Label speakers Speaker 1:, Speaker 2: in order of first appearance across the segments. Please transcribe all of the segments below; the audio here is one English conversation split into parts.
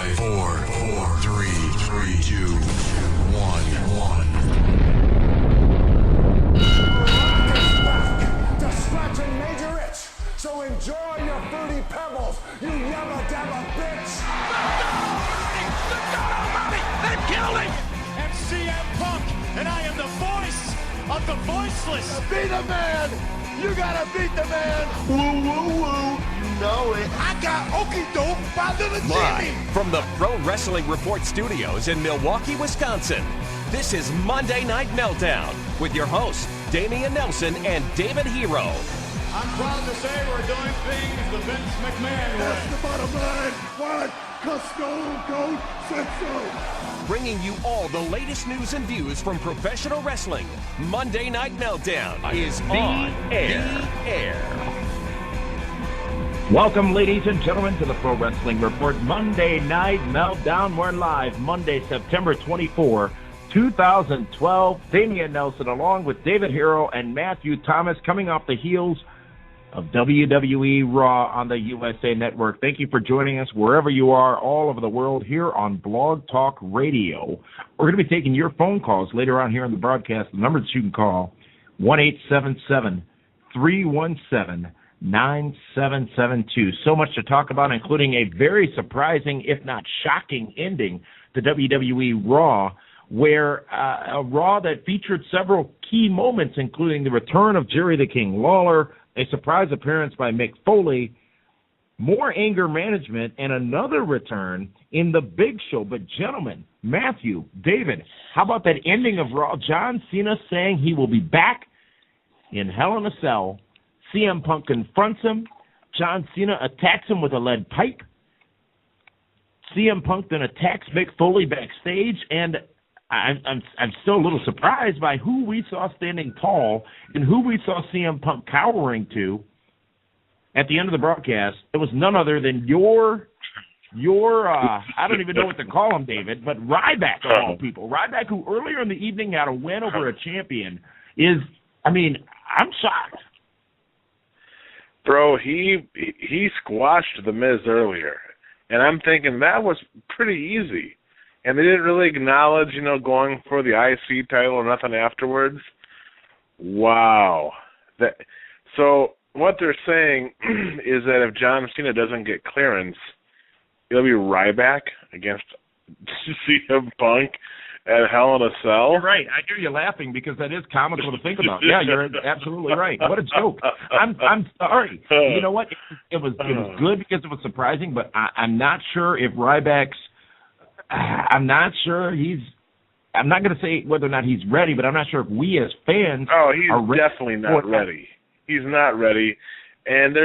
Speaker 1: 5, 4, 3, 2, 1.
Speaker 2: To scratch and major itch. So enjoy your fruity pebbles, you yabba dabba bitch.
Speaker 3: They've killed him! I'm CM Punk, and I am the voice of the voiceless.
Speaker 4: Be the man! You gotta beat the man! Woo, woo, woo! You know it.
Speaker 3: I got okey doke by Little Jimmy!
Speaker 5: Live from the Pro Wrestling Report studios in Milwaukee, Wisconsin, this is Monday Night Meltdown with your hosts, Damian Nelson and David Hero.
Speaker 3: I'm proud to say we're doing things the Vince McMahon way.
Speaker 4: That's the bottom line. What? 'Cause Stone Cold said so.
Speaker 5: Bringing you all the latest news and views from professional wrestling, Monday Night Meltdown is on the air.
Speaker 6: Welcome, ladies and gentlemen, to the Pro Wrestling Report Monday Night Meltdown. We're live Monday, September 24, 2012. Damian Nelson along with David Hero and Matthew Thomas coming off the heels of WWE RAW on the USA Network. Thank you for joining us wherever you are all over the world here on Blog Talk Radio. We're going to be taking your phone calls later on here in the broadcast. The number that you can call, 1-877-317-9772. So much to talk about, including a very surprising, if not shocking, ending to WWE RAW, where a Raw that featured several key moments, including the return of Jerry the King Lawler, a surprise appearance by Mick Foley, more anger management, and another return in the Big Show. But gentlemen, Matthew, David, how about that ending of Raw? John Cena saying he will be back in Hell in a Cell. CM Punk confronts him. John Cena attacks him with a lead pipe. CM Punk then attacks Mick Foley backstage, and I'm still a little surprised by who we saw standing tall and who we saw CM Punk cowering to at the end of the broadcast. It was none other than your I don't even know what to call him, David, but Ryback of all people. Ryback, who earlier in the evening had a win over a champion, I'm shocked.
Speaker 7: Bro, he squashed The Miz earlier, and I'm thinking that was pretty easy. And they didn't really acknowledge, going for the IC title or nothing afterwards. Wow. So what they're saying is that if John Cena doesn't get clearance, it'll be Ryback against CM Punk at Hell in a Cell.
Speaker 6: You're right. I hear you laughing because that is comical to think about. Yeah, you're absolutely right. What a joke. I'm sorry. You know what? It was good because it was surprising, but I'm not sure if Ryback's I'm not sure I'm not going to say whether or not he's ready, but I'm not sure if we as fans
Speaker 7: he's
Speaker 6: are ready.
Speaker 7: Definitely not ready. He's not ready. And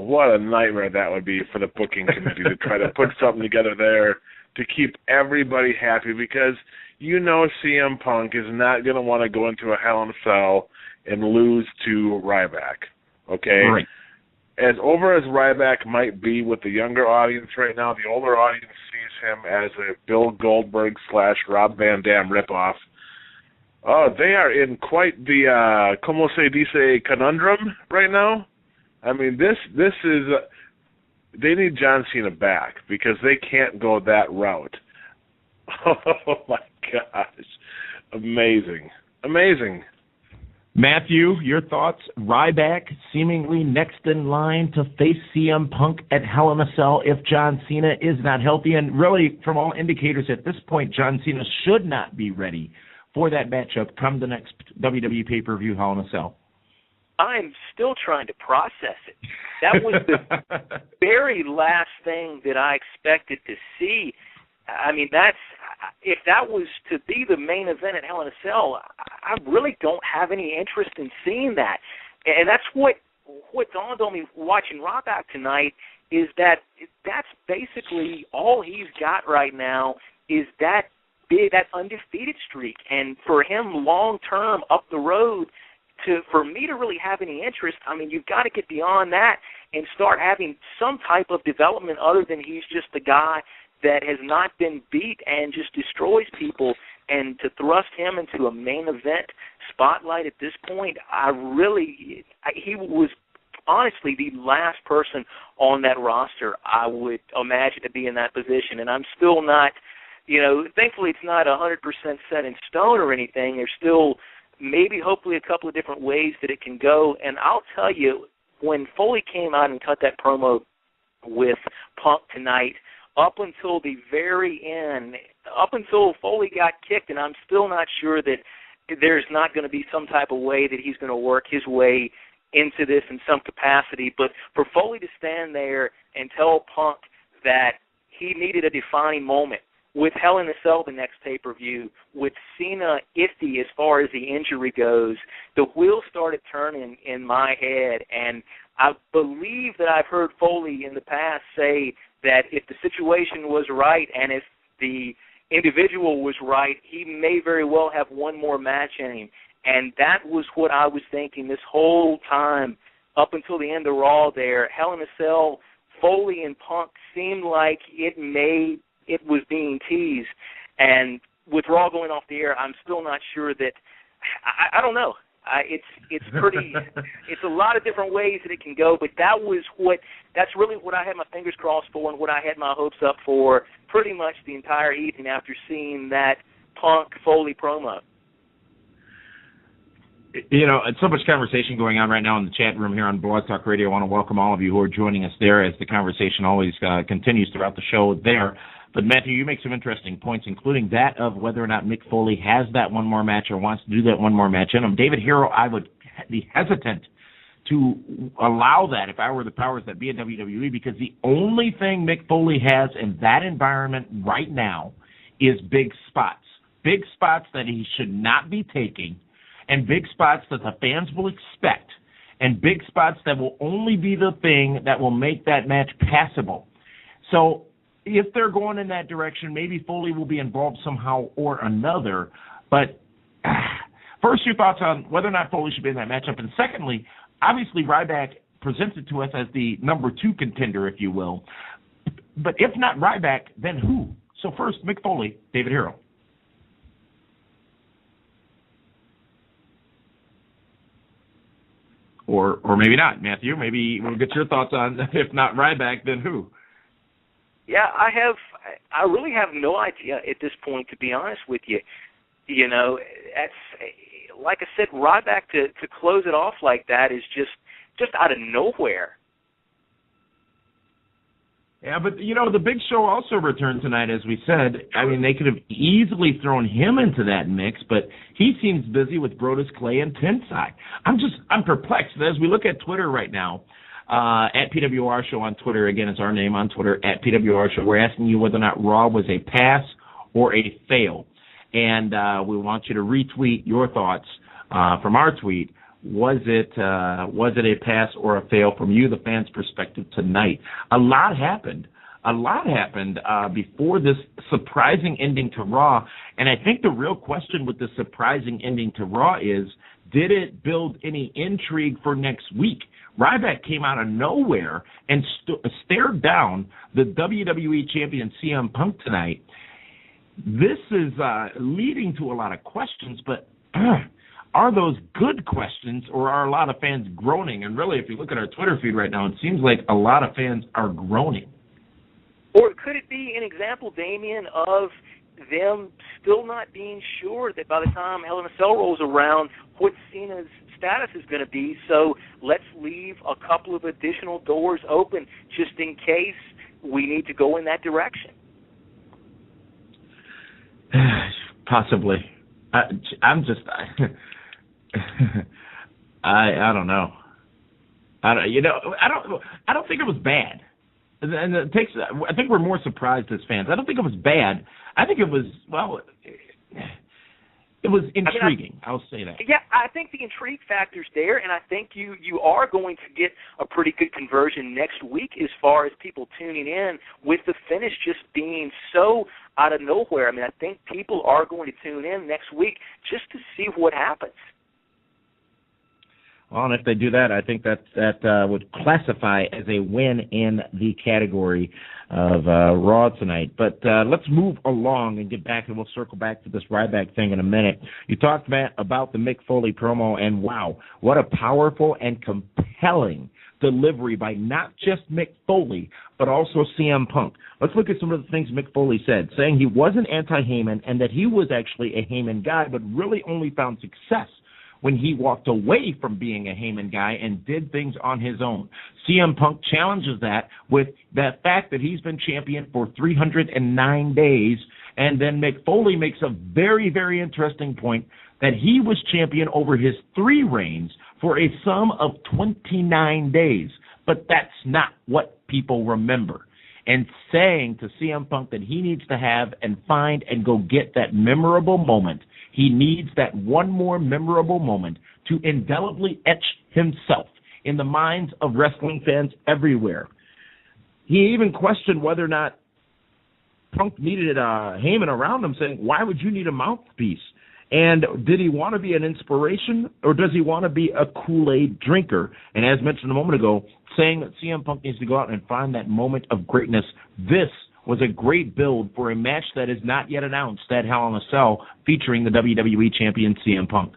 Speaker 7: what a nightmare that would be for the booking committee to try to put something together there to keep everybody happy, because CM Punk is not going to want to go into a Hell in a Cell and lose to Ryback. Okay?
Speaker 6: Right.
Speaker 7: As over as Ryback might be with the younger audience right now, the older audience sees him as a Bill Goldberg / Rob Van Dam ripoff. Oh, they are in quite the como se dice conundrum right now. I mean, this is they need John Cena back because they can't go that route. Oh my gosh, amazing.
Speaker 6: Matthew, your thoughts? Ryback seemingly next in line to face CM Punk at Hell in a Cell if John Cena is not healthy. And really, from all indicators at this point, John Cena should not be ready for that matchup come the next WWE pay-per-view Hell in a Cell.
Speaker 8: I'm still trying to process it. That was the very last thing that I expected to see. I mean, if that was to be the main event at Hell in a Cell, I really don't have any interest in seeing that. And that's what dawned on me watching Ryback tonight, is that that's basically all he's got right now is that undefeated streak. And for him long-term up the road, for me to really have any interest, I mean, you've got to get beyond that and start having some type of development other than he's just the guy that has not been beat and just destroys people. And to thrust him into a main event spotlight at this point, he was honestly the last person on that roster I would imagine to be in that position. And I'm still not, thankfully it's not 100% set in stone or anything. There's still maybe hopefully a couple of different ways that it can go. And I'll tell you, when Foley came out and cut that promo with Punk tonight, up until the very end, up until Foley got kicked, and I'm still not sure that there's not going to be some type of way that he's going to work his way into this in some capacity. But for Foley to stand there and tell Punk that he needed a defining moment with Hell in a Cell the next pay-per-view, with Cena iffy as far as the injury goes, the wheels started turning in my head. And I believe that I've heard Foley in the past say that if the situation was right and if the individual was right, he may very well have one more match in him. And that was what I was thinking this whole time up until the end of Raw there. Hell in a Cell, Foley and Punk seemed like it was being teased. And with Raw going off the air, I'm still not sure that I don't know. It's pretty. It's a lot of different ways that it can go, but that's really what I had my fingers crossed for, and what I had my hopes up for pretty much the entire evening after seeing that Punk Foley promo.
Speaker 6: So much conversation going on right now in the chat room here on Blog Talk Radio. I want to welcome all of you who are joining us there as the conversation always continues throughout the show there. But, Matthew, you make some interesting points, including that of whether or not Mick Foley has that one more match or wants to do that one more match in him. David Hero, I would be hesitant to allow that if I were the powers that be at WWE, because the only thing Mick Foley has in that environment right now is big spots that he should not be taking, and big spots that the fans will expect, and big spots that will only be the thing that will make that match passable. So if they're going in that direction, maybe Foley will be involved somehow or another. But first, your thoughts on whether or not Foley should be in that matchup. And secondly, obviously Ryback presents it to us as the number 2 contender, if you will. But if not Ryback, then who? So first, Mick Foley, David Hero. Or maybe not, Matthew. Maybe we'll get your thoughts on if not Ryback, then who?
Speaker 8: Yeah, I really have no idea at this point, to be honest with you. That's, like I said, Ryback to close it off like that is just out of nowhere.
Speaker 6: Yeah, but, the Big Show also returned tonight, as we said. I mean, they could have easily thrown him into that mix, but he seems busy with Brodus Clay and Tensai. I'm perplexed. As we look at Twitter right now, at PWR Show on Twitter, again, it's our name on Twitter, at PWR Show, we're asking you whether or not Raw was a pass or a fail. And we want you to retweet your thoughts from our tweet. Was it a pass or a fail from you, the fans' perspective, tonight? A lot happened before this surprising ending to Raw, and I think the real question with the surprising ending to Raw is, did it build any intrigue for next week? Ryback came out of nowhere and stared down the WWE champion CM Punk tonight. This is leading to a lot of questions, but are those good questions, or are a lot of fans groaning? And really, if you look at our Twitter feed right now, it seems like a lot of fans are groaning.
Speaker 8: Or could it be an example, Damien, of them still not being sure that by the time Hell in a Cell rolls around, what Cena's status is going to be, so let's leave a couple of additional doors open just in case we need to go in that direction?
Speaker 6: Possibly. I'm just... I don't know. I don't think it was bad. And I think we're more surprised as fans. I don't think it was bad. I think it was, it was intriguing. I'll say that.
Speaker 8: Yeah, I think the intrigue factor's there, and I think you are going to get a pretty good conversion next week as far as people tuning in, with the finish just being so out of nowhere. I mean, I think people are going to tune in next week just to see what happens.
Speaker 6: Well, and if they do that, I think that would classify as a win in the category of Raw tonight. But let's move along and get back, and we'll circle back to this Ryback thing in a minute. You talked, Matt, about the Mick Foley promo, and wow, what a powerful and compelling delivery by not just Mick Foley, but also CM Punk. Let's look at some of the things Mick Foley said, saying he wasn't anti-Heyman and that he was actually a Heyman guy, but really only found success when he walked away from being a Heyman guy and did things on his own. CM Punk challenges that with the fact that he's been champion for 309 days, and then Mick Foley makes a very, very interesting point that he was champion over his 3 reigns for a sum of 29 days. But that's not what people remember. And saying to CM Punk that he needs to have and find and go get that memorable moment. He needs that one more memorable moment to indelibly etch himself in the minds of wrestling fans everywhere. He even questioned whether or not Punk needed Heyman around him, saying, why would you need a mouthpiece? And did he want to be an inspiration, or does he want to be a Kool-Aid drinker? And as mentioned a moment ago, saying that CM Punk needs to go out and find that moment of greatness. This was a great build for a match that is not yet announced at Hell in a Cell, featuring the WWE Champion CM Punk.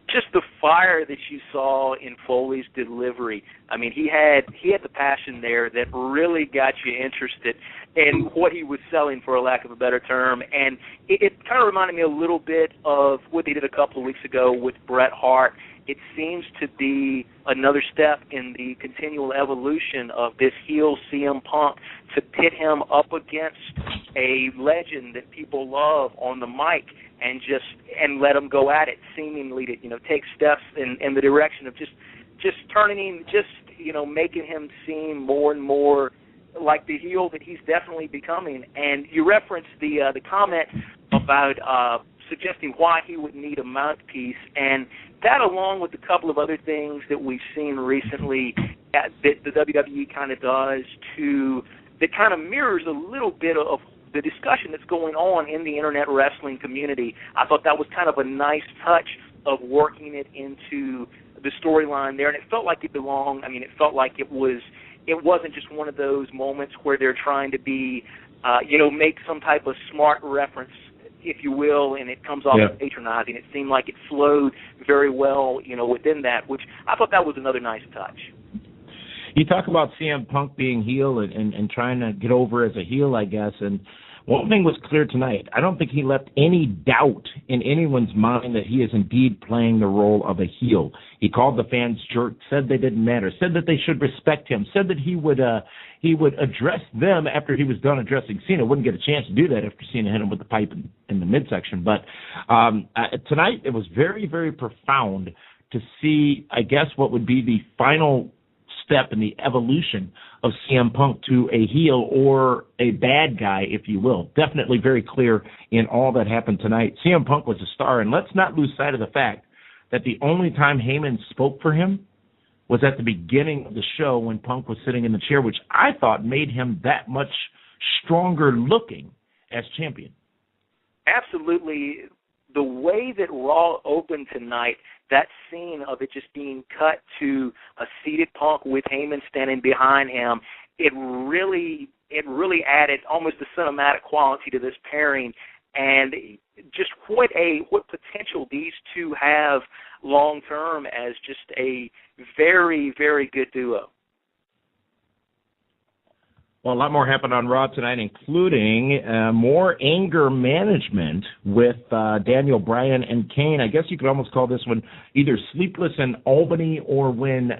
Speaker 8: Just the fire that you saw in Foley's delivery. I mean, he had the passion there that really got you interested in what he was selling, for a lack of a better term. And it kind of reminded me a little bit of what they did a couple of weeks ago with Bret Hart. It seems to be another step in the continual evolution of this heel CM Punk to pit him up against a legend that people love on the mic and let him go at it, seemingly to take steps in the direction of just turning him, making him seem more and more like the heel that he's definitely becoming. And you referenced the comment about suggesting why he would need a mouthpiece, and that, along with a couple of other things that we've seen recently that the WWE kind of does that kind of mirrors a little bit of the discussion that's going on in the internet wrestling community. I thought that was kind of a nice touch of working it into the storyline there, and it felt like it belonged. I mean, it felt like it wasn't just one of those moments where they're trying to be, make some type of smart reference, if you will, and it comes off as patronizing. It seemed like it flowed very well, within that, which I thought that was another nice touch.
Speaker 6: You talk about CM Punk being heel and trying to get over as a heel, I guess, and one thing was clear tonight. I don't think he left any doubt in anyone's mind that he is indeed playing the role of a heel. He called the fans jerks, said they didn't matter, said that they should respect him, said that he would address them after he was done addressing Cena. Wouldn't get a chance to do that after Cena hit him with the pipe in the midsection. But tonight it was very, very profound to see, I guess, what would be the final step in the evolution of CM Punk to a heel or a bad guy, if you will. Definitely very clear in all that happened tonight. CM Punk was a star, and let's not lose sight of the fact that the only time Heyman spoke for him was at the beginning of the show when Punk was sitting in the chair, which I thought made him that much stronger looking as champion.
Speaker 8: Absolutely. The way that Raw opened tonight, that scene of it just being cut to a seated Punk with Heyman standing behind him, it really added almost a cinematic quality to this pairing, and just what potential these two have long term as just a very, very good duo.
Speaker 6: Well, a lot more happened on Raw tonight, including more anger management with Daniel Bryan and Kane. I guess you could almost call this one either Sleepless in Albany or when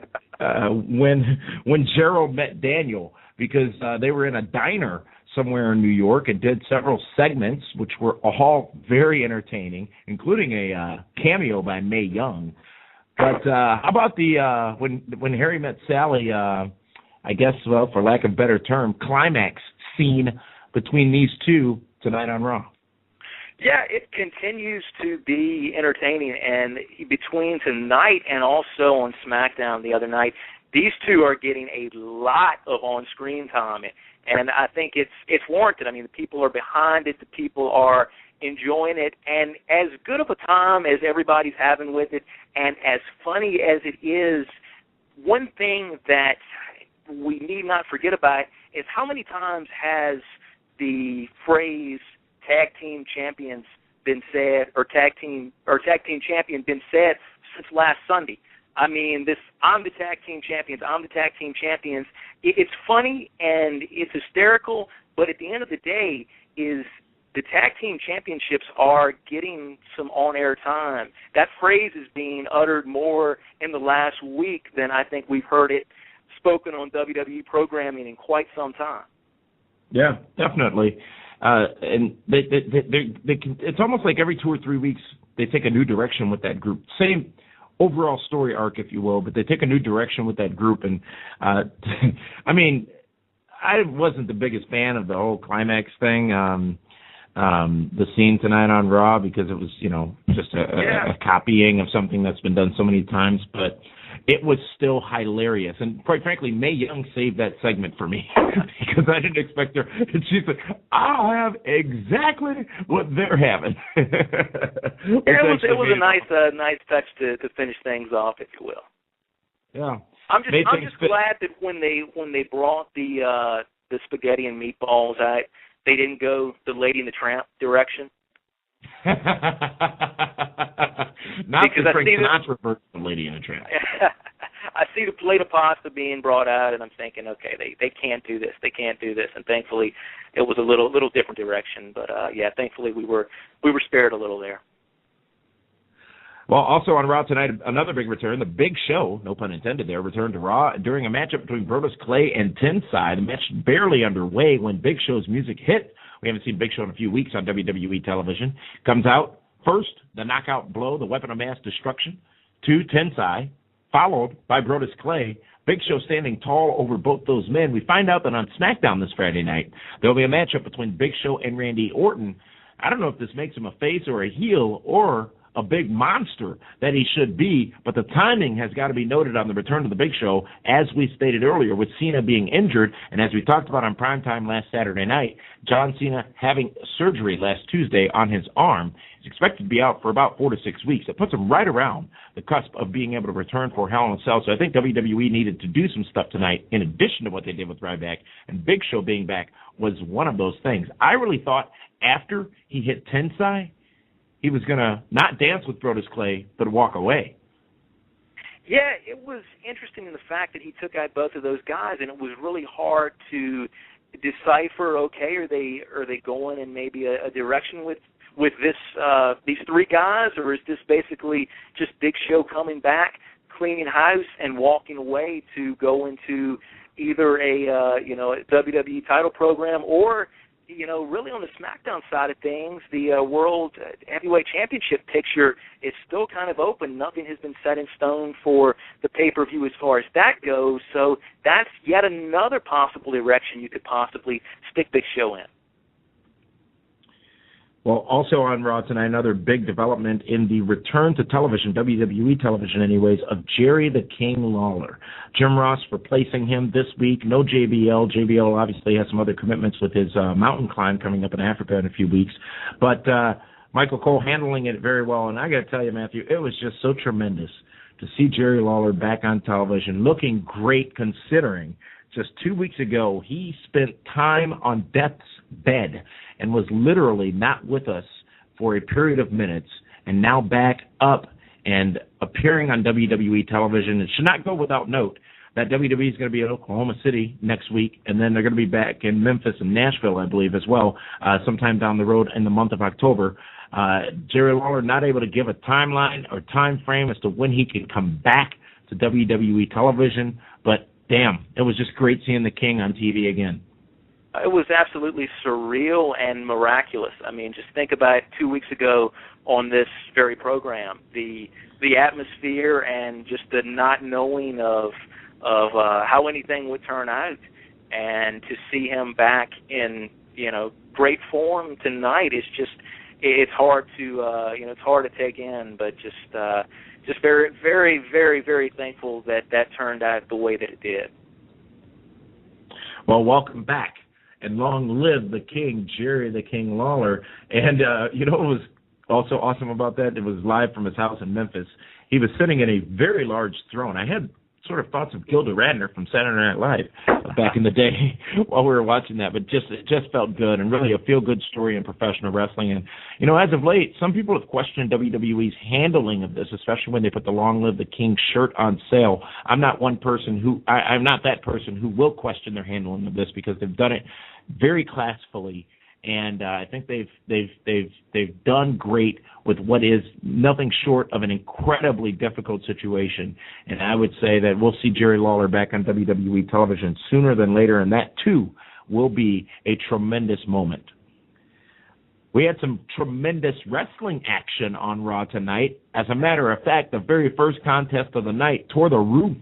Speaker 6: Gerald met Daniel, because they were in a diner somewhere in New York and did several segments, which were all very entertaining, including a cameo by Mae Young. But how about the when Harry met Sally? I guess, well, for lack of a better term, climax scene between these two tonight on Raw.
Speaker 8: Yeah, it continues to be entertaining, and between tonight and also on SmackDown the other night, these two are getting a lot of on-screen time. And I think it's warranted. I mean, the people are behind it. The people are enjoying it. And as good of a time as everybody's having with it, and as funny as it is, one thing that we need not forget about is how many times has the phrase tag team champions been said, or tag team champion been said since last Sunday. I mean, this I'm the tag team champions, I'm the tag team champions. It's funny and it's hysterical, but at the end of the day is the tag team championships are getting some on-air time. That phrase is being uttered more in the last week than I think we've heard it spoken on WWE programming in quite some time.
Speaker 6: Yeah, definitely. And it's almost like every 2 or 3 weeks they take a new direction with that group. Same overall story arc, if you will, but they take a new direction with that group. And, I mean, I wasn't the biggest fan of the whole climax thing, the scene tonight on Raw, because it was, just a copying of something that's been done so many times. But it was still hilarious. And quite frankly, Mae Young saved that segment for me because I didn't expect her. And she said, I'll have exactly what they're having.
Speaker 8: It was a nice touch to finish things off, if you will.
Speaker 6: Yeah.
Speaker 8: I'm just glad that when they brought the spaghetti and meatballs, they didn't go the Lady and the Tramp direction.
Speaker 6: Not because the Frank Sinatra version of Lady and the Tramp.
Speaker 8: I see the plate of pasta being brought out, and I'm thinking, okay, they can't do this. They can't do this. And thankfully, it was a little different direction. But thankfully we were spared a little there.
Speaker 6: Well, also on Raw tonight, another big return. The Big Show, no pun intended there, returned to Raw during a matchup between Brodus Clay and Tenside. The match barely underway when Big Show's music hit. We haven't seen Big Show in a few weeks on WWE television. Comes out first, the knockout blow, the weapon of mass destruction, to Tensai, followed by Brodus Clay. Big Show standing tall over both those men. We find out that on SmackDown this Friday night, there will be a matchup between Big Show and Randy Orton. I don't know if this makes him a face or a heel or a big monster that he should be, but the timing has got to be noted on the return to the Big Show, as we stated earlier, with Cena being injured, and as we talked about on primetime last Saturday night, John Cena having surgery last Tuesday on his arm. He's expected to be out for about 4 to 6 weeks. It puts him right around the cusp of being able to return for Hell in a Cell, so I think WWE needed to do some stuff tonight in addition to what they did with Ryback, and Big Show being back was one of those things. I really thought after he hit Tensai, he was going to not dance with Brodus Clay, but walk away.
Speaker 8: Yeah, it was interesting in the fact that he took out both of those guys, and it was really hard to decipher. Okay, are they going in maybe a direction with these three guys, or is this basically just Big Show coming back, cleaning house, and walking away to go into either a WWE title program or really on the SmackDown side of things, the World Heavyweight Championship picture is still kind of open. Nothing has been set in stone for the pay-per-view as far as that goes. So that's yet another possible direction you could possibly stick Big Show in.
Speaker 6: Well, also on Raw tonight, another big development in the return to television, WWE television anyways, of Jerry the King Lawler. Jim Ross replacing him this week. No JBL. JBL obviously has some other commitments with his mountain climb coming up in Africa in a few weeks. But Michael Cole handling it very well. And I got to tell you, Matthew, it was just so tremendous to see Jerry Lawler back on television, looking great considering just 2 weeks ago he spent time on death's bed and was literally not with us for a period of minutes, and now back up and appearing on WWE television. It should not go without note that WWE is going to be in Oklahoma City next week, and then they're going to be back in Memphis and Nashville, I believe, as well, sometime down the road in the month of October. Jerry Lawler not able to give a timeline or time frame as to when he can come back to WWE television, but damn, it was just great seeing the King on TV again.
Speaker 8: It was absolutely surreal and miraculous. I mean, just think about it 2 weeks ago on this very program, the atmosphere and just the not knowing of how anything would turn out, and to see him back in great form tonight is it's hard to it's hard to take in, but just very, very, very, very thankful that turned out the way that it did.
Speaker 6: Well, welcome back and long live the King, Jerry the King Lawler. And, what was also awesome about that? It was live from his house in Memphis. He was sitting in a very large throne. I had sort of thoughts of Gilda Radner from Saturday Night Live back in the day while we were watching that, but it just felt good and really a feel-good story in professional wrestling. And, as of late, some people have questioned WWE's handling of this, especially when they put the Long Live the King shirt on sale. I'm not that person who will question their handling of this because they've done it very classfully. And I think they've done great with what is nothing short of an incredibly difficult situation. And I would say that we'll see Jerry Lawler back on WWE television sooner than later, and that too will be a tremendous moment. We had some tremendous wrestling action on Raw tonight. As a matter of fact, the very first contest of the night tore the roof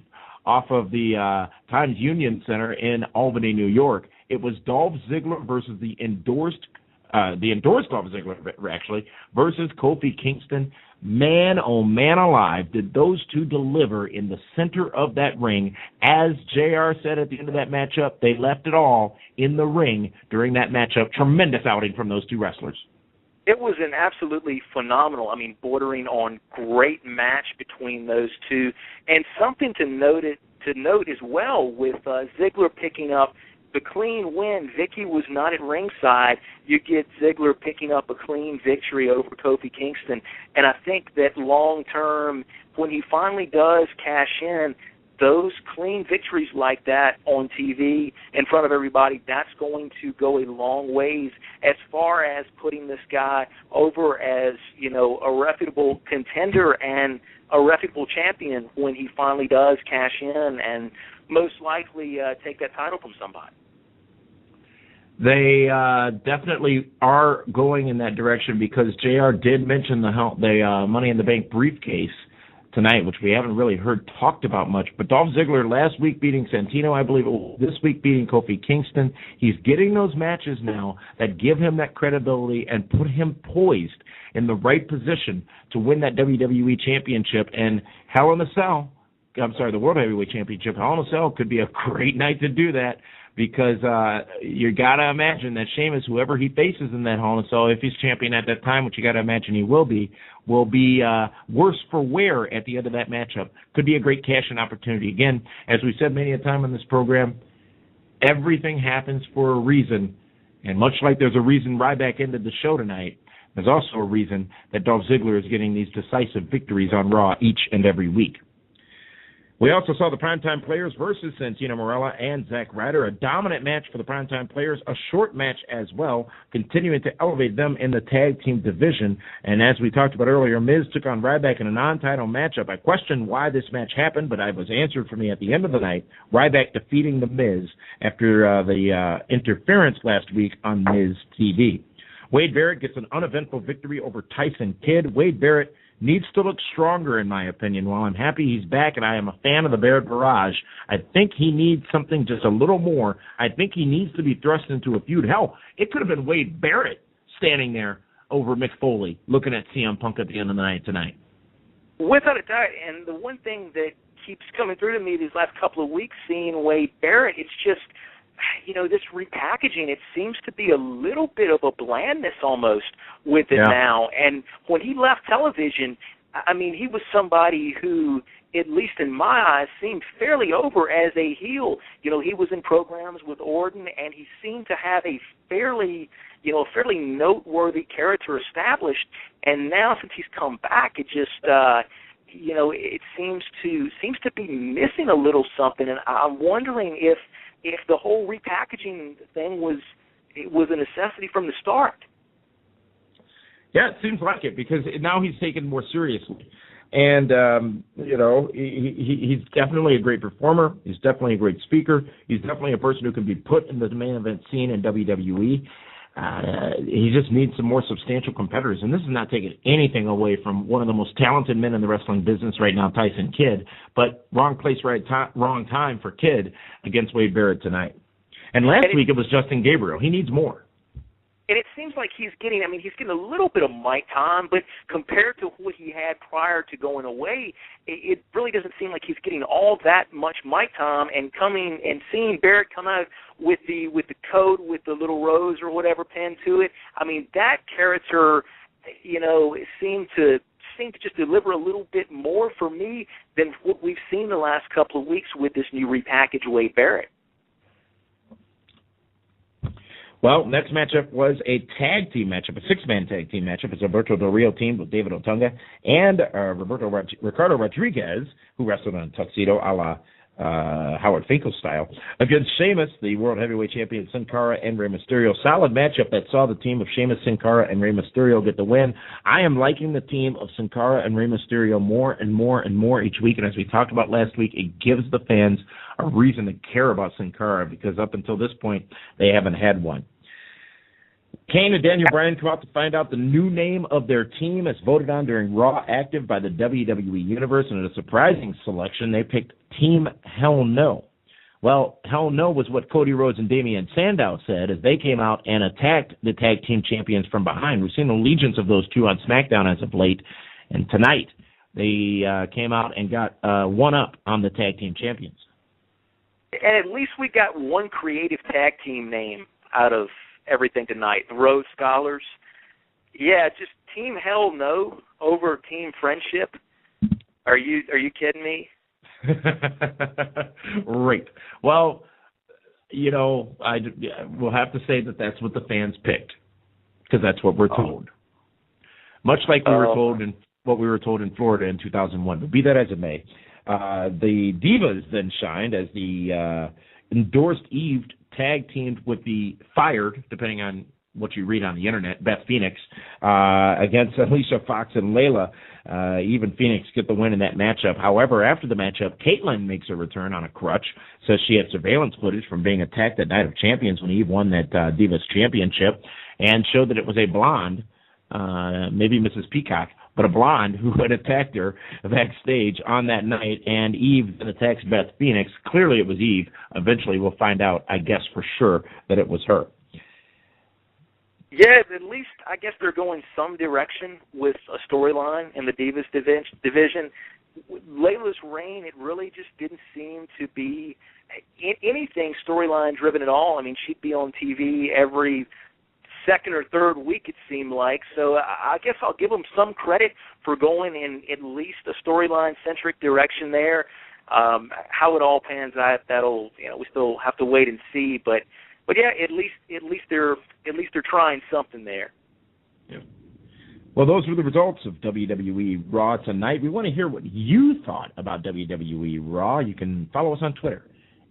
Speaker 6: off of the Times Union Center in Albany, New York. It was Dolph Ziggler versus the endorsed Dolph Ziggler, actually, versus Kofi Kingston. Man, oh man alive, did those two deliver in the center of that ring. As JR said at the end of that matchup, they left it all in the ring during that matchup. Tremendous outing from those two wrestlers.
Speaker 8: It was an absolutely phenomenal, bordering on great match between those two. And something to note as well with Ziggler picking up the clean win. Vicky was not at ringside. You get Ziggler picking up a clean victory over Kofi Kingston. And I think that long term, when he finally does cash in, those clean victories like that on TV in front of everybody, that's going to go a long ways as far as putting this guy over as, a reputable contender and a reputable champion when he finally does cash in and most likely take that title from somebody.
Speaker 6: They definitely are going in that direction because JR did mention the Money in the Bank briefcase tonight, which we haven't really heard talked about much. But Dolph Ziggler last week beating Santino, I believe, this week beating Kofi Kingston. He's getting those matches now that give him that credibility and put him poised in the right position to win that WWE Championship. And the World Heavyweight Championship, Hell in a Cell could be a great night to do that. Because you got to imagine that Sheamus, whoever he faces in that Hell in a Cell, if he's champion at that time, which you got to imagine he will be worse for wear at the end of that matchup. Could be a great cash-in opportunity. Again, as we said many a time on this program, everything happens for a reason. And much like there's a reason Ryback ended the show tonight, there's also a reason that Dolph Ziggler is getting these decisive victories on Raw each and every week. We also saw the Primetime Players versus Santino Marella and Zack Ryder, a dominant match for the Primetime Players, a short match as well, continuing to elevate them in the tag team division. And as we talked about earlier, Miz took on Ryback in a non-title matchup. I questioned why this match happened, but it was answered for me at the end of the night. Ryback defeating the Miz after the interference last week on Miz TV. Wade Barrett gets an uneventful victory over Tyson Kidd. Wade Barrett needs to look stronger, in my opinion. While I'm happy he's back and I am a fan of the Barrett Barrage, I think he needs something just a little more. I think he needs to be thrust into a feud. Hell, it could have been Wade Barrett standing there over Mick Foley looking at CM Punk at the end of the night tonight.
Speaker 8: Without a doubt, and the one thing that keeps coming through to me these last couple of weeks seeing Wade Barrett, it's just, this repackaging, it seems to be a little bit of a blandness almost with it now. And when he left television, he was somebody who, at least in my eyes, seemed fairly over as a heel. He was in programs with Orton, and he seemed to have a fairly noteworthy character established. And now since he's come back, it just, it seems to be missing a little something. And I'm wondering if the whole repackaging thing was a necessity from the start.
Speaker 6: Yeah, it seems like it, because now he's taken more seriously. And, he's definitely a great performer. He's definitely a great speaker. He's definitely a person who can be put in the main event scene in WWE. He just needs some more substantial competitors. And this is not taking anything away from one of the most talented men in the wrestling business right now, Tyson Kidd. But wrong place, wrong time for Kidd against Wade Barrett tonight. And last week it was Justin Gabriel. He needs more.
Speaker 8: And it seems like he's getting a little bit of mic time, but compared to what he had prior to going away, it really doesn't seem like he's getting all that much mic time. And coming and seeing Barrett come out with the coat with the little rose or whatever pinned to it, I mean, that character, seemed to just deliver a little bit more for me than what we've seen the last couple of weeks with this new repackaged Wade Barrett.
Speaker 6: Well, next matchup was a tag team matchup, a six-man tag team matchup. It's Alberto Del Rio team with David Otunga and Ricardo Rodriguez, who wrestled on a tuxedo a la Howard Finkel style, against Sheamus, the World Heavyweight Champion, Sin Cara, and Rey Mysterio. Solid matchup that saw the team of Sheamus, Sin Cara, and Rey Mysterio get the win. I am liking the team of Sin Cara and Rey Mysterio more and more and more each week, and as we talked about last week, it gives the fans a reason to care about Sin Cara, because up until this point, they haven't had one. Kane and Daniel Bryan come out to find out the new name of their team as voted on during Raw Active by the WWE Universe, and in a surprising selection, they picked Team Hell No. Well, Hell No was what Cody Rhodes and Damian Sandow said as they came out and attacked the tag team champions from behind. We've seen allegiance of those two on SmackDown as of late, and tonight they came out and got one up on the tag team champions.
Speaker 8: And at least we got one creative tag team name out of everything tonight. The Rhodes Scholars. Yeah, just Team Hell No over Team Friendship. Are you kidding me?
Speaker 6: Right. Well, we'll have to say that that's what the fans picked, because that's what we're told. Much like we were told in what we were told in Florida in 2001. But be that as it may, the Divas then shined as the endorsed Eve tag teamed with the fired, depending on what you read on the internet, Beth Phoenix, against Alicia Fox and Layla. Eve and Phoenix get the win in that matchup. However, after the matchup, Caitlyn makes a return on a crutch, says she had surveillance footage from being attacked at Night of Champions when Eve won that Divas Championship, and showed that it was a blonde, maybe Mrs. Peacock, but a blonde who had attacked her backstage on that night, and Eve then attacks Beth Phoenix. Clearly it was Eve. Eventually we'll find out, I guess for sure, that it was her.
Speaker 8: Yeah, at least I guess they're going some direction with a storyline in the Divas division. Layla's reign, it really just didn't seem to be anything storyline driven at all. I mean, she'd be on TV every second or third week, it seemed like. So I guess I'll give them some credit for going in at least a storyline-centric direction there. How it all pans out, that'll we still have to wait and see. But yeah, at least they're trying something there.
Speaker 6: Yeah. Well, those were the results of WWE Raw tonight. We want to hear what you thought about WWE Raw. You can follow us on Twitter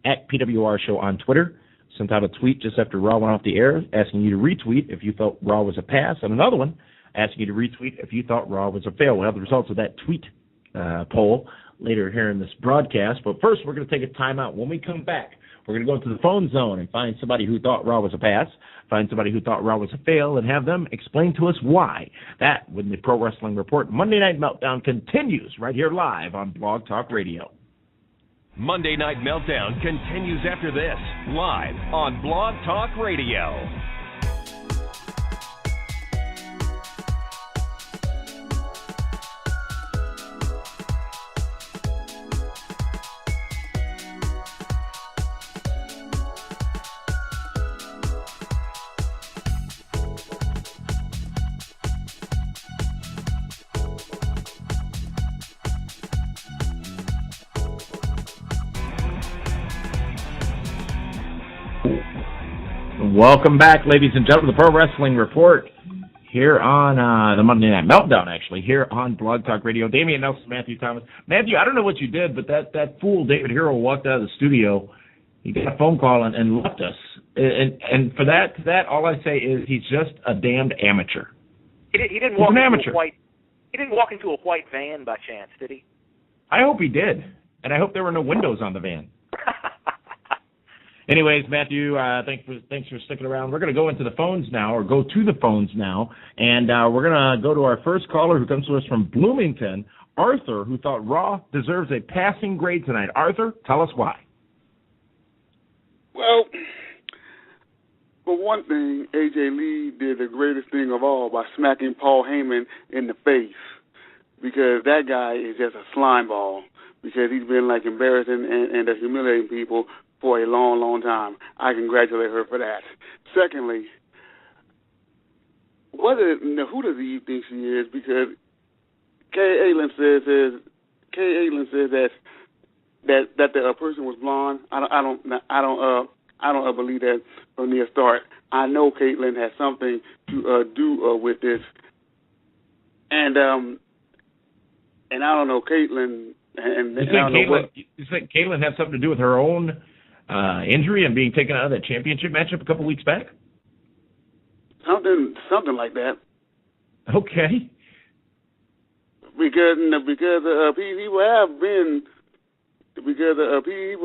Speaker 6: at PWR Show on Twitter. Sent out a tweet just after Raw went off the air asking you to retweet if you felt Raw was a pass, and another one asking you to retweet if you thought Raw was a fail. We'll have the results of that tweet poll later here in this broadcast. But first, we're going to take a timeout. When we come back, we're going to go into the phone zone and find somebody who thought Raw was a pass, find somebody who thought Raw was a fail, and have them explain to us why. That, with the Pro Wrestling Report Monday Night Meltdown, continues right here live on Blog Talk Radio.
Speaker 5: Monday Night Meltdown continues after this, live on Blog Talk Radio.
Speaker 6: Welcome back, ladies and gentlemen, the Pro Wrestling Report here on the Monday Night Meltdown, actually, here on Blog Talk Radio. Damian Nelson, Matthew Thomas. Matthew, I don't know what you did, but that fool David Hero walked out of the studio. He got a phone call and left us. And for that, all I say is he's just a damned amateur.
Speaker 8: He didn't walk into a white van by chance, did he?
Speaker 6: I hope he did, and I hope there were no windows on the van. Anyways, Matthew, thanks for sticking around. We're going to go into the phones now, or go to the phones now, and we're going to go to our first caller who comes to us from Bloomington, Arthur, who thought Raw deserves a passing grade tonight. Arthur, tell us why.
Speaker 9: Well, For one thing, AJ Lee did the greatest thing of all by smacking Paul Heyman in the face, because that guy is just a slime ball, because he's been like embarrassing and humiliating people for a long, long time. I congratulate her for that. Secondly, who does he think she is? Because Kay Aitlen says that the person was blonde. I don't believe that from the start. I know Caitlyn has something to do with this, and I don't know Caitlyn.
Speaker 6: You think Caitlyn had something to do with her own injury and being taken out of that championship matchup a couple weeks back?
Speaker 9: Something like that.
Speaker 6: Okay.
Speaker 9: Because people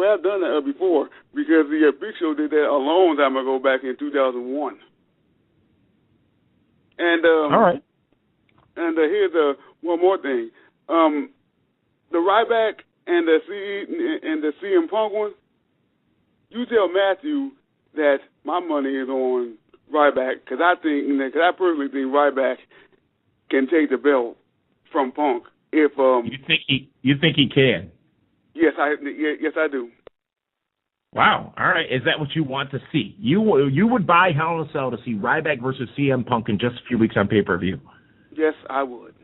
Speaker 9: have done that before. Because the Big Show did that a long time ago, back in 2001. And
Speaker 6: all right.
Speaker 9: And here's one more thing. The Ryback and the CM Punk one. You tell Matthew that my money is on Ryback, because I personally think Ryback can take the belt from Punk. If
Speaker 6: you think he can?
Speaker 9: Yes, I do.
Speaker 6: Wow. All right. Is that what you want to see? You would buy Hell in a Cell to see Ryback versus CM Punk in just a few weeks on pay-per-view?
Speaker 9: Yes, I would.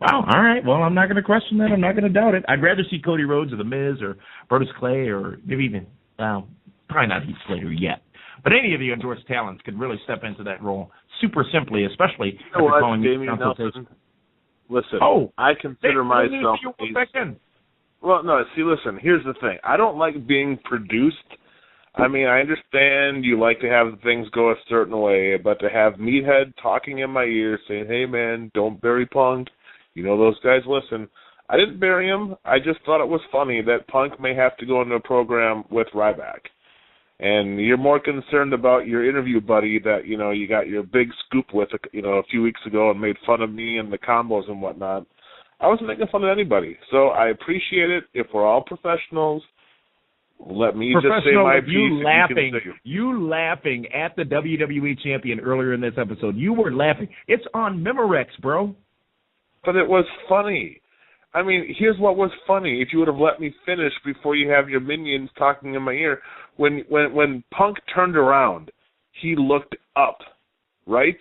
Speaker 6: Wow. All right. Well, I'm not going to question that. I'm not going to doubt it. I'd rather see Cody Rhodes or The Miz or Brodus Clay or maybe even, probably not Heath Slater yet. But any of the endorsed talents could really step into that role super simply, especially after calling you consultation.
Speaker 7: Listen,
Speaker 6: oh,
Speaker 7: I consider myself... Well, no, see, listen, here's the thing. I don't like being produced. I mean, I understand you like to have things go a certain way, but to have Meathead talking in my ear saying, hey, man, don't bury Punk. You know those guys listen. I didn't bury him. I just thought it was funny that Punk may have to go into a program with Ryback. And you're more concerned about your interview buddy that, you know, you got your big scoop with, you know, a few weeks ago and made fun of me and the combos and whatnot. I wasn't making fun of anybody. So I appreciate it. If we're all professionals, let me just say my piece.
Speaker 6: You laughing at the WWE champion earlier in this episode. You were laughing. It's on Memorex, bro.
Speaker 7: But it was funny. I mean, here's what was funny. If you would have let me finish before you have your minions talking in my ear. When Punk turned around, he looked up, right?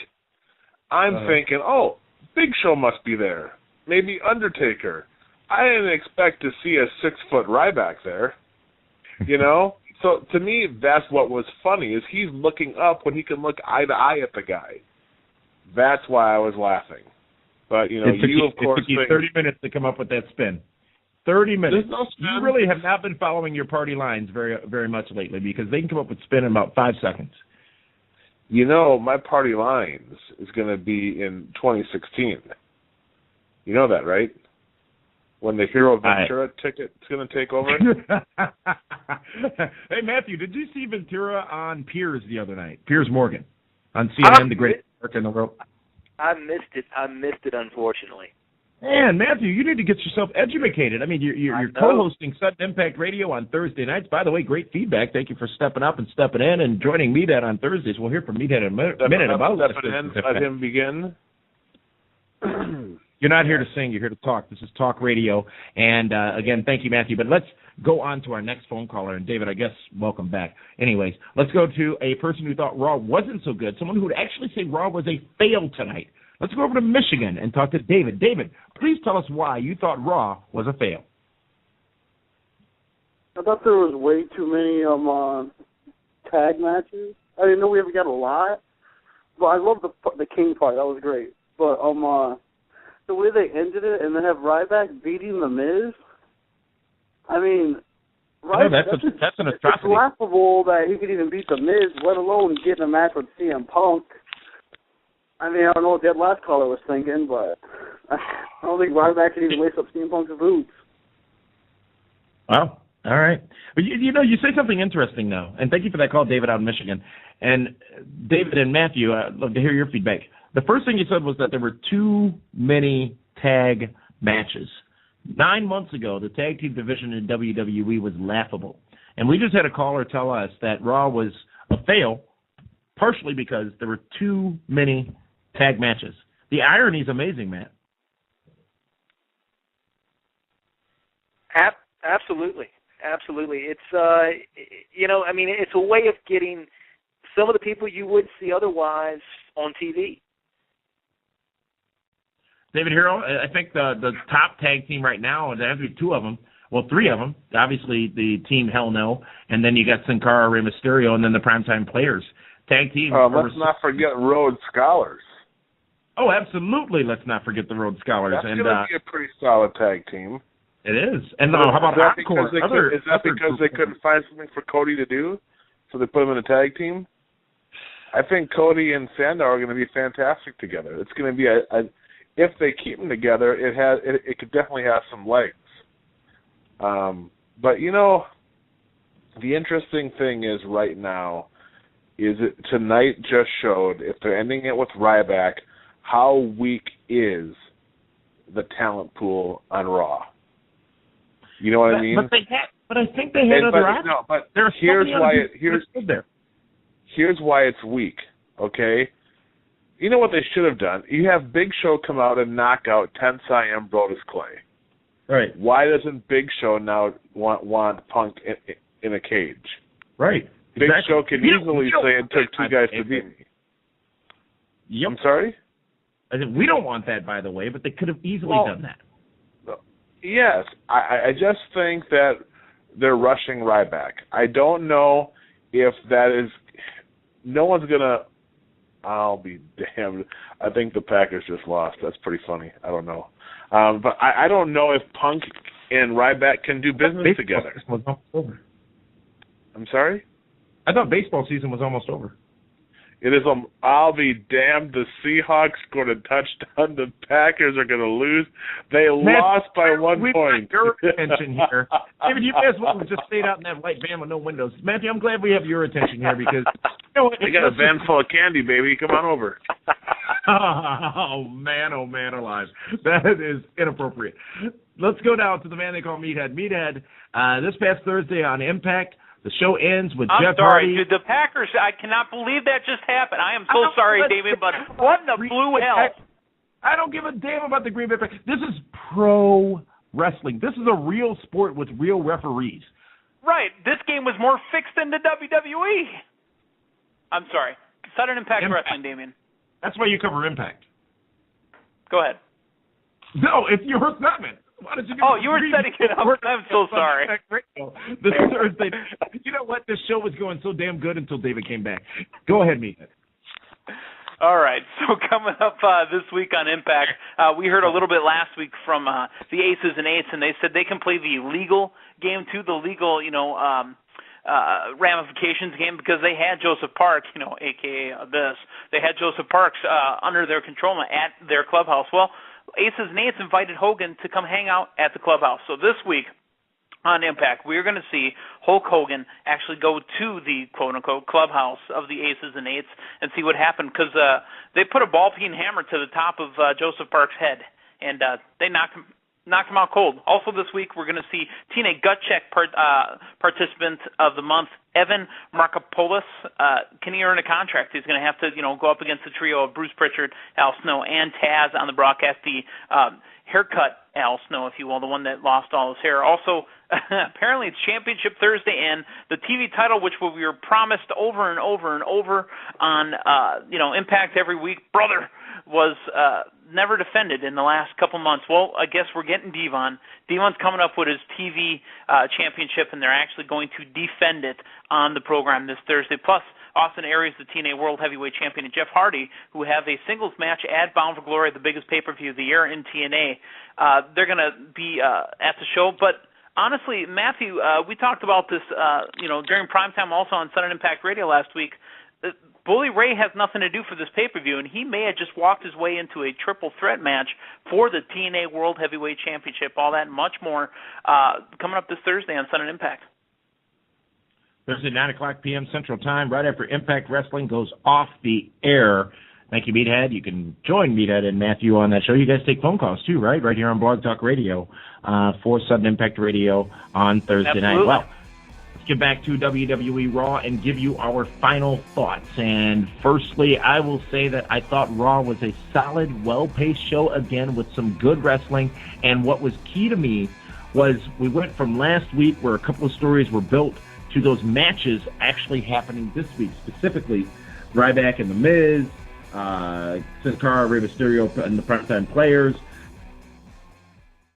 Speaker 7: I'm thinking, oh, Big Show must be there. Maybe Undertaker. I didn't expect to see a 6-foot Ryback there, you know? So to me, that's what was funny, is he's looking up when he can look eye to eye at the guy. That's why I was laughing. But, you know,
Speaker 6: it took you 30 minutes to come up with that spin. 30 minutes.
Speaker 7: No spin.
Speaker 6: You really have not been following your party lines very, very much lately, because they can come up with spin in about 5 seconds.
Speaker 7: You know, my party lines is going to be in 2016. You know that, right? When the Hero Ventura ticket's going to take over?
Speaker 6: Hey, Matthew, did you see Ventura on Piers the other night? Piers Morgan on CNN, the greatest work in the world.
Speaker 8: I missed it, unfortunately.
Speaker 6: Man, Matthew, you need to get yourself educated. I mean, you're co-hosting Sudden Impact Radio on Thursday nights. By the way, great feedback. Thank you for stepping up and stepping in and joining Meathead on Thursdays. We'll hear from Meathead in a minute about
Speaker 7: stepping in. Let him begin.
Speaker 6: You're not here to sing. You're here to talk. This is Talk Radio. And, again, thank you, Matthew. But let's go on to our next phone caller. And, David, I guess, welcome back. Anyways, let's go to a person who thought Raw wasn't so good, someone who would actually say Raw was a fail tonight. Let's go over to Michigan and talk to David. David, please tell us why you thought Raw was a fail.
Speaker 10: I thought there was way too many tag matches. I didn't know we ever got a lot. But I love the King part. That was great. But the way they ended it and then have Ryback beating The Miz, I mean,
Speaker 6: that's an atrocity.
Speaker 10: It's laughable that he could even beat The Miz, let alone get in a match with CM Punk. I mean, I don't know what that last caller was thinking, but I don't think Ryback can even lace up CM Punk's boots.
Speaker 6: Wow. All right. But, you know, you say something interesting, though, and thank you for that call, David, out in Michigan. And David and Matthew, I'd love to hear your feedback. The first thing you said was that there were too many tag matches. 9 months ago, the tag team division in WWE was laughable. And we just had a caller tell us that Raw was a fail partially because there were too many tag matches. The irony is amazing, Matt.
Speaker 8: Absolutely. It's it's a way of getting some of the people you wouldn't see otherwise on TV.
Speaker 6: David Hero, I think the top tag team right now, and there have to be two of them. Well, three of them. Obviously, the Team Hell No, and then you got Sin Cara, Rey Mysterio, and then the Primetime Players. Tag team.
Speaker 7: Let's not forget Rhodes Scholars.
Speaker 6: Oh, absolutely. Let's not forget the Rhodes Scholars.
Speaker 7: That's going to be a pretty solid tag team.
Speaker 6: It is. And how about Encore?
Speaker 7: Is that because they couldn't find something for Cody to do, so they put him in a tag team? I think Cody and Sandow are going to be fantastic together. It's going to be if they keep them together, it could definitely have some legs. But the interesting thing is right now is tonight just showed, if they're ending it with Ryback, how weak is the talent pool on Raw. You know what I mean?
Speaker 6: But I think they had other options.
Speaker 7: No, but here's why it's weak, okay? You know what they should have done? You have Big Show come out and knock out Tensai and Brodus Clay.
Speaker 6: Right.
Speaker 7: Why doesn't Big Show now want Punk in a cage?
Speaker 6: Right.
Speaker 7: Big Show can easily say it took two guys to beat me.
Speaker 6: Yep.
Speaker 7: I'm sorry?
Speaker 6: I said, we don't want that, by the way, but they could have easily done that.
Speaker 7: Yes. I just think that they're rushing Ryback. I don't know if that is... No one's going to... I'll be damned. I think the Packers just lost. That's pretty funny. I don't know. But I don't know if Punk and Ryback can do business together.
Speaker 6: Was almost over.
Speaker 7: I'm sorry?
Speaker 6: I thought baseball season was almost over.
Speaker 7: It is. I'll be damned. The Seahawks scored a touchdown. The Packers are going to lose. They lost by 1 point.
Speaker 6: Your attention here, David. You may as well have just stayed out in that white van with no windows. Matthew, I'm glad we have your attention here because
Speaker 7: they got a van full of candy, baby. Come on over.
Speaker 6: Oh man, alive. That is inappropriate. Let's go now to the man they call Meathead. Meathead, this past Thursday on Impact, the show ends with Jeff Hardy.
Speaker 11: Dude, the Packers, I cannot believe that just happened. I am so sorry, David, but what in the blue hell?
Speaker 6: I don't give a damn about the Green Bay Packers. This is pro wrestling. This is a real sport with real referees.
Speaker 11: Right. This game was more fixed than the WWE. I'm sorry. Southern Impact Wrestling, Damien.
Speaker 6: That's why you cover Impact.
Speaker 11: Go ahead.
Speaker 6: No, it's your segment. Why did you
Speaker 11: you were setting it up. I'm so sorry.
Speaker 6: This Thursday. You know what? This show was going so damn good until David came back. Go ahead, Meathead.
Speaker 11: All right. So coming up this week on Impact, we heard a little bit last week from the Aces and Eights, and they said they can play the legal game too, the legal, ramifications game, because they had Joseph Parks, a.k.a. Abyss. They had Joseph Parks under their control at their clubhouse. Well, Aces and Eights invited Hogan to come hang out at the clubhouse. So this week on Impact, we're going to see Hulk Hogan actually go to the quote-unquote clubhouse of the Aces and Eights and see what happened, because they put a ball-peen hammer to the top of Joseph Parks' head, and they knocked him out cold. Also this week, we're going to see TNA Gut Check participant of the month, Evan Markopoulos. Can he earn a contract? He's going to have to, go up against the trio of Bruce Pritchard, Al Snow, and Taz on the broadcast. The haircut Al Snow, if you will, the one that lost all his hair. Also, apparently it's Championship Thursday, and the TV title, which we were promised over and over and over on, Impact every week, brother, was never defended in the last couple months. Well, I guess we're getting Devon. Devon's coming up with his TV championship, and they're actually going to defend it on the program this Thursday. Plus, Austin Aries, the TNA World Heavyweight Champion, and Jeff Hardy, who have a singles match at Bound for Glory, the biggest pay-per-view of the year in TNA. They're going to be at the show. But honestly, Matthew, we talked about this during primetime also on Southern Impact Radio last week. Bully Ray has nothing to do for this pay-per-view, and he may have just walked his way into a triple threat match for the TNA World Heavyweight Championship. All that and much more coming up this Thursday on Southern Impact.
Speaker 6: Thursday, 9 o'clock p.m. Central Time, right after Impact Wrestling goes off the air. Thank you, Meathead. You can join Meathead and Matthew on that show. You guys take phone calls, too, right? Right here on Blog Talk Radio for Southern Impact Radio on Thursday night. Well, get back to WWE Raw and give you our final thoughts. And firstly, I will say that I thought Raw was a solid, well-paced show again with some good wrestling. And what was key to me was we went from last week where a couple of stories were built to those matches actually happening this week, specifically Ryback and The Miz, Sin Cara, Rey Mysterio, and the Primetime Players.